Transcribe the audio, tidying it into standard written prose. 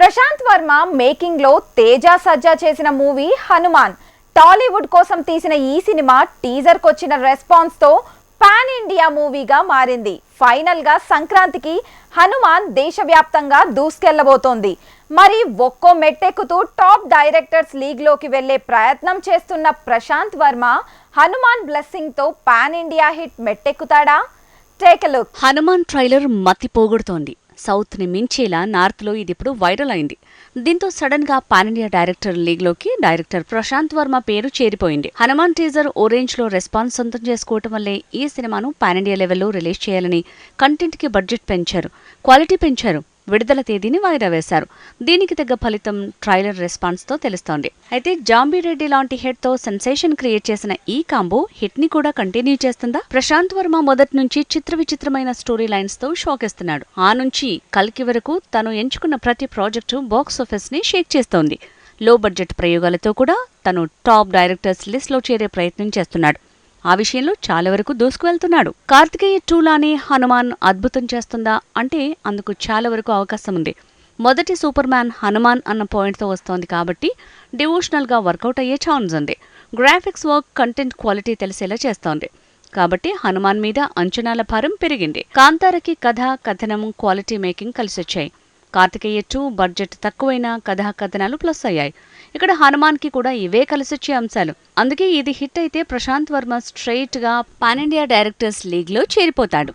Prashanth Varma making లో తేజ సజ్జా చేసిన movie Hanuman. Tollywood కోసం తీసిన ఈ సినిమా టీజర్ కొచ్చిన రెస్పాన్స్ తో పాన్ ఇండియా మూవీగా మారింది. ఫైనల్ గా సంక్రాంతికి హనుమాన్ దేశవ్యాప్తంగా దూసుకెళ్లబోతోంది. మరి ఒక్కో మెట్టెక్కుతూ టాప్ డైరెక్టర్స్ లీగ్ లోకి వెళ్లే ప్రయత్నం చేస్తున్న ప్రశాంత్ వర్మ హనుమాన్ బ్లెస్సింగ్ తో పాన్ ఇండియా హిట్ మెట్టెక్కుతాడా? Take a look. Hanuman trailer మతి పోగొడుతోంది. సౌత్ ని మించేలా నార్త్ లో ఇది ఇప్పుడు వైరల్ అయింది. దీంతో సడన్ గా పాన్ ఇండియా డైరెక్టర్ లీగ్ లోకి డైరెక్టర్ ప్రశాంత్ వర్మ పేరు చేరిపోయింది. హనుమాన్ టీజర్ ఓరేంజ్ లో రెస్పాన్స్ సొంతం చేసుకోవటం వల్లే ఈ సినిమాను పాన్ ఇండియా లెవెల్లో రిలీజ్ చేయాలని కంటెంట్ కి బడ్జెట్ పెంచారు, క్వాలిటీ పెంచారు, విడుదల తేదీని వాయిదా వేశారు. దీనికి తగ్గ ఫలితం ట్రైలర్ రెస్పాన్స్ తో తెలుస్తోంది. అయితే జాంబీరెడ్డి లాంటి హిట్ తో సెన్సేషన్ క్రియేట్ చేసిన ఈ కాంబో హిట్ ని కూడా కంటిన్యూ చేస్తుందా? ప్రశాంత్ వర్మ మొదటి నుంచి చిత్ర విచిత్రమైన స్టోరీ లైన్స్ తో షాక్ ఇస్తున్నాడు. ఆ నుంచి కల్కి వరకు తను ఎంచుకున్న ప్రతి ప్రాజెక్టు బాక్స్ ఆఫీస్ ని షేక్ చేస్తోంది. లో బడ్జెట్ ప్రయోగాలతో కూడా తను టాప్ డైరెక్టర్స్ లిస్ట్ లో చేరే ప్రయత్నం చేస్తున్నాడు. ఆ విషయంలో చాలా వరకు దూసుకువెళ్తున్నాడు. కార్తికేయ 2 లానే హనుమాన్ అద్భుతం చేస్తుందా అంటే అందుకు చాలా వరకు అవకాశం ఉంది. మొదటి సూపర్ మ్యాన్ హనుమాన్ అన్న పాయింట్తో వస్తోంది కాబట్టి డివోషనల్ గా వర్కౌట్ అయ్యే ఛాన్స్ ఉంది. గ్రాఫిక్స్ వర్క్, కంటెంట్ క్వాలిటీ తెలిసేలా చేస్తోంది కాబట్టి హనుమాన్ మీద అంచనాల భారం పెరిగింది. కాంతారకి కథ, కథనం, క్వాలిటీ మేకింగ్ కలిసొచ్చాయి. కార్తికేయ 2 బడ్జెట్ తక్కువైన కథా కథనాలు ప్లస్ అయ్యాయి. ఇక్కడ హనుమాన్ కి కూడా ఇవే కలిసొచ్చే అంశాలు. అందుకే ఇది హిట్ అయితే ప్రశాంత్ వర్మ స్ట్రైట్ గా పాన్ ఇండియా డైరెక్టర్స్ లీగ్ లో చేరిపోతాడు.